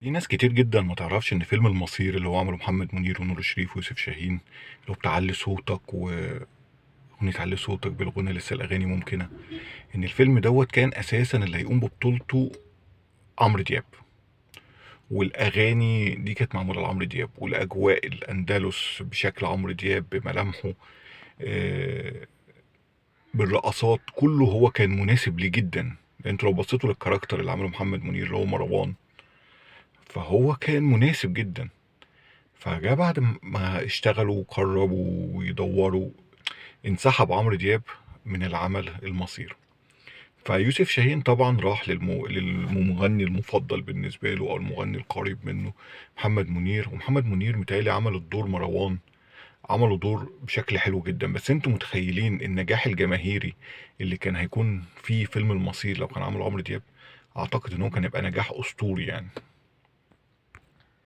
في ناس كتير جدا ما تعرفش ان فيلم المصير اللي هو عمله محمد منير ونور الشريف ويوسف شاهين، اللي هو بتاع علي صوتك واغنية علي صوتك بالغنى لسه الاغاني ممكنة، ان الفيلم دوت كان اساسا اللي هيقوم ببطولته عمرو دياب، والاغاني دي كانت معمولة لعمرو دياب، والاجواء الاندلس بشكل عمرو دياب بملامحه، آه، بالرقصات، كله هو كان مناسب ليه جدا. انتوا لو بصيتوا للكاركتر اللي عمله محمد منير اللي هو مروان، فهو كان مناسب جدا. فجاء بعد ما اشتغلوا وقربوا ويدوروا، انسحب عمرو دياب من العمل المصير. فيوسف شاهين طبعا راح للمغني المفضل بالنسبة له أو المغني القريب منه، محمد منير. ومحمد منير متهيألي عمل الدور مروان، عملوا دور بشكل حلو جدا. بس انتوا متخيلين النجاح الجماهيري اللي كان هيكون في فيلم المصير لو كان عمله عمرو دياب؟ اعتقد ان هو كان يبقى نجاح اسطوري يعني.